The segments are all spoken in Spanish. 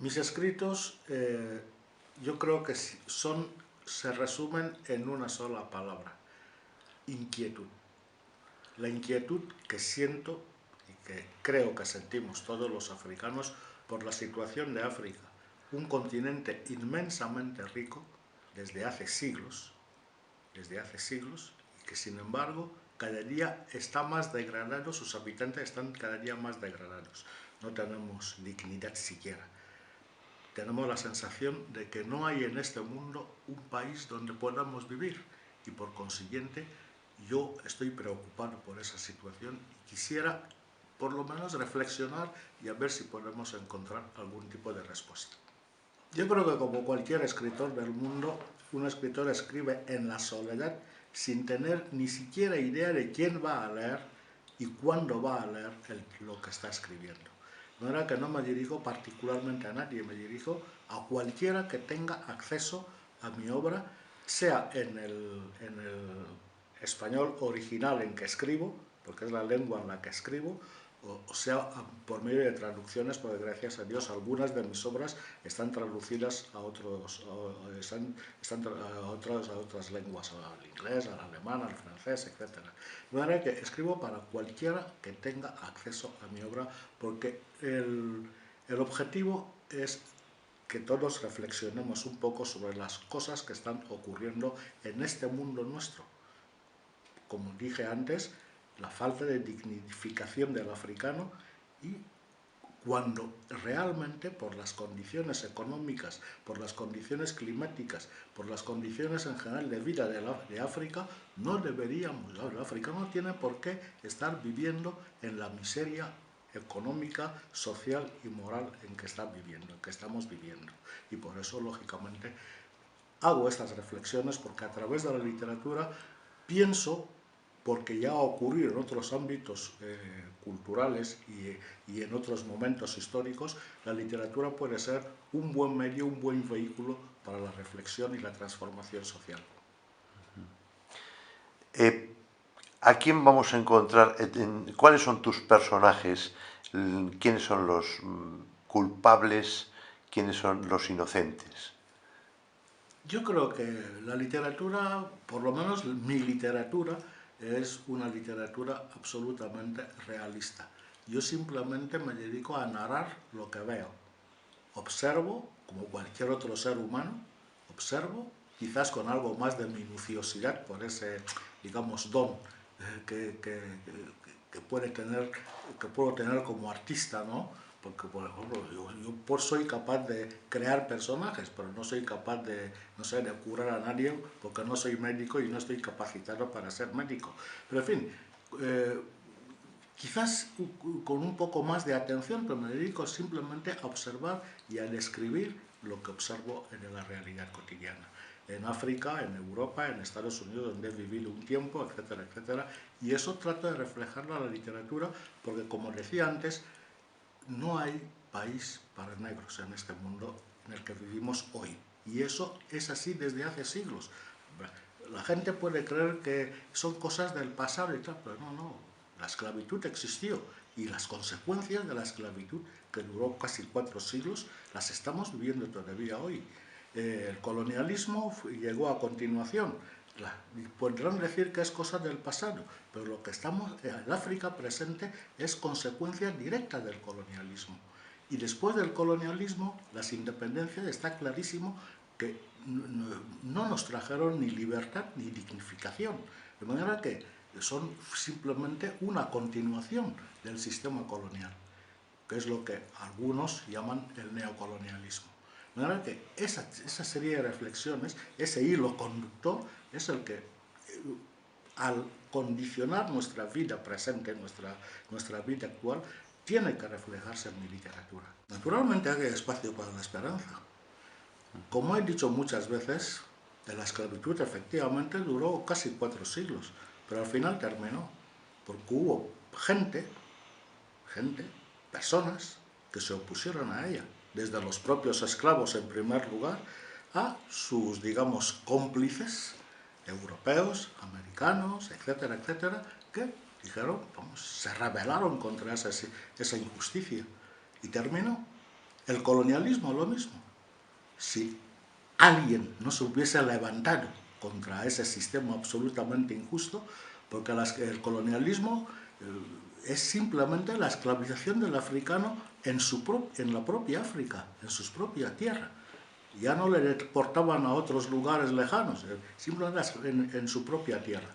Mis escritos yo creo que se resumen en una sola palabra: inquietud. La inquietud que siento y que creo que sentimos todos los africanos por la situación de África, un continente inmensamente rico desde hace siglos, y que sin embargo cada día está más degradado, sus habitantes están cada día más degradados. No tenemos dignidad siquiera. Tenemos la sensación de que no hay en este mundo un país donde podamos vivir y por consiguiente yo estoy preocupado por esa situación y quisiera por lo menos reflexionar y a ver si podemos encontrar algún tipo de respuesta. Yo creo que como cualquier escritor del mundo, un escritor escribe en la soledad sin tener ni siquiera idea de quién va a leer y cuándo va a leer lo que está escribiendo. No era que no me dirijo particularmente a nadie, me dirijo a cualquiera que tenga acceso a mi obra, sea en el español original en que escribo, porque es la lengua en la que escribo, o sea por medio de traducciones, porque gracias a Dios algunas de mis obras están traducidas a otras lenguas, al inglés, al alemán, al francés, etc. De manera que escribo para cualquiera que tenga acceso a mi obra, porque el objetivo es que todos reflexionemos un poco sobre las cosas que están ocurriendo en este mundo nuestro. Como dije antes, la falta de dignificación del africano, y cuando realmente por las condiciones económicas, por las condiciones climáticas, por las condiciones en general de vida de África, no deberíamos, el africano no tiene por qué estar viviendo en la miseria económica, social y moral en que estamos viviendo. Y por eso, lógicamente, hago estas reflexiones, porque a través de la literatura pienso, porque ya ha ocurrido en otros ámbitos culturales y en otros momentos históricos, la literatura puede ser un buen medio, un buen vehículo para la reflexión y la transformación social. ¿A quién vamos a encontrar? ¿Cuáles son tus personajes? ¿Quiénes son los culpables? ¿Quiénes son los inocentes? Yo creo que la literatura, por lo menos mi literatura, es una literatura absolutamente realista. Yo simplemente me dedico a narrar lo que veo. Observo, como cualquier otro ser humano, observo, quizás con algo más de minuciosidad por ese, digamos, don que puedo tener como artista, ¿no? Porque, por ejemplo, yo soy capaz de crear personajes, pero no soy capaz de, no sé, de curar a nadie, porque no soy médico y no estoy capacitado para ser médico. Pero, en fin, quizás con un poco más de atención, pero me dedico simplemente a observar y a describir lo que observo en la realidad cotidiana. En África, en Europa, en Estados Unidos, donde he vivido un tiempo, etcétera, etcétera. Y eso trato de reflejarlo en la literatura, porque, como decía antes, no hay país para negros en este mundo en el que vivimos hoy. Y eso es así desde hace siglos. La gente puede creer que son cosas del pasado y tal, pero no. La esclavitud existió y las consecuencias de la esclavitud, que duró casi 4 siglos, las estamos viviendo todavía hoy. El colonialismo llegó a continuación. Podrán decir que es cosa del pasado, pero lo que estamos en África presente es consecuencia directa del colonialismo. Y después del colonialismo, las independencias, está clarísimo que no nos trajeron ni libertad ni dignificación. De manera que son simplemente una continuación del sistema colonial, que es lo que algunos llaman el neocolonialismo. De manera que esa serie de reflexiones, ese hilo conductor, es el que, al condicionar nuestra vida presente, nuestra vida actual, tiene que reflejarse en mi literatura. Naturalmente hay espacio para la esperanza. Como he dicho muchas veces, la esclavitud efectivamente duró casi 4 siglos, pero al final terminó, porque hubo personas que se opusieron a ella, desde los propios esclavos en primer lugar, a sus, digamos, cómplices europeos, americanos, etcétera, etcétera, que dijeron, se rebelaron contra esa injusticia, y terminó. El colonialismo lo mismo. Si alguien no se hubiese levantado contra ese sistema absolutamente injusto, porque el colonialismo es simplemente la esclavización del africano en la propia África, en sus propias tierras. Ya no le deportaban a otros lugares lejanos, simplemente en su propia tierra.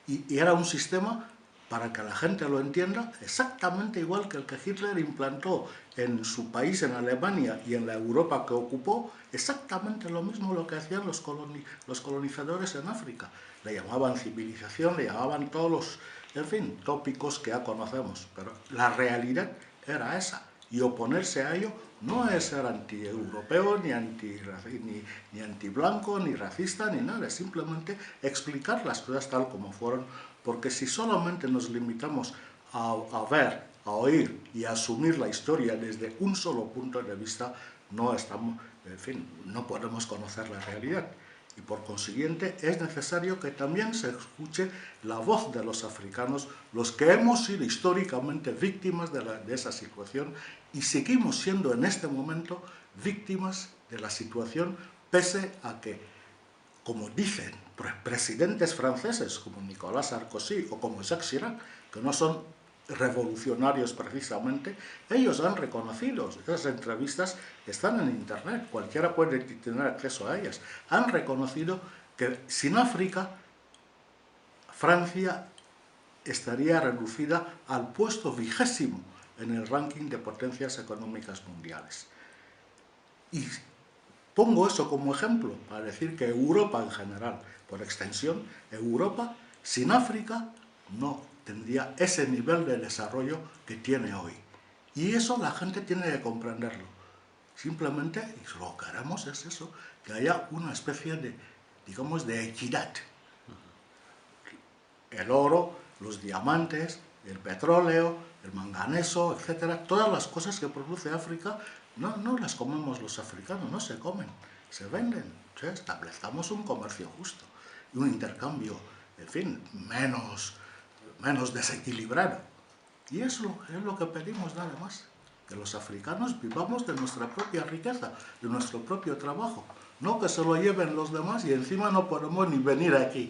Y era un sistema, para que la gente lo entienda, exactamente igual que el que Hitler implantó en su país, en Alemania, y en la Europa que ocupó, exactamente lo mismo lo que hacían los colonizadores en África. Le llamaban civilización, le llamaban todos los, en fin, tópicos que ya conocemos, pero la realidad era esa. Y oponerse a ello no es ser anti-europeo, ni anti-blanco, ni racista, ni nada. Es simplemente explicar las cosas tal como fueron. Porque si solamente nos limitamos a ver, a oír y a asumir la historia desde un solo punto de vista, no estamos, en fin, no podemos conocer la realidad. Y por consiguiente es necesario que también se escuche la voz de los africanos, los que hemos sido históricamente víctimas de esa situación y seguimos siendo en este momento víctimas de la situación, pese a que, como dicen presidentes franceses como Nicolas Sarkozy o como Jacques Chirac, que no son revolucionarios precisamente, ellos han reconocido, esas entrevistas están en internet, cualquiera puede tener acceso a ellas, han reconocido que sin África, Francia estaría reducida al puesto 20º en el ranking de potencias económicas mundiales. Y pongo eso como ejemplo para decir que Europa en general, por extensión, Europa sin África no tendría ese nivel de desarrollo que tiene hoy. Y eso la gente tiene que comprenderlo. Simplemente, y lo que queremos es eso, que haya una especie de, digamos, de equidad. El oro, los diamantes, el petróleo, el manganeso, etcétera, todas las cosas que produce África, no las comemos los africanos, no se comen, se venden. O sea, establezcamos un comercio justo y un intercambio, en fin, menos desequilibrado. Y eso es lo que pedimos nada más, que los africanos vivamos de nuestra propia riqueza, de nuestro propio trabajo, no que se lo lleven los demás y encima no podemos ni venir aquí.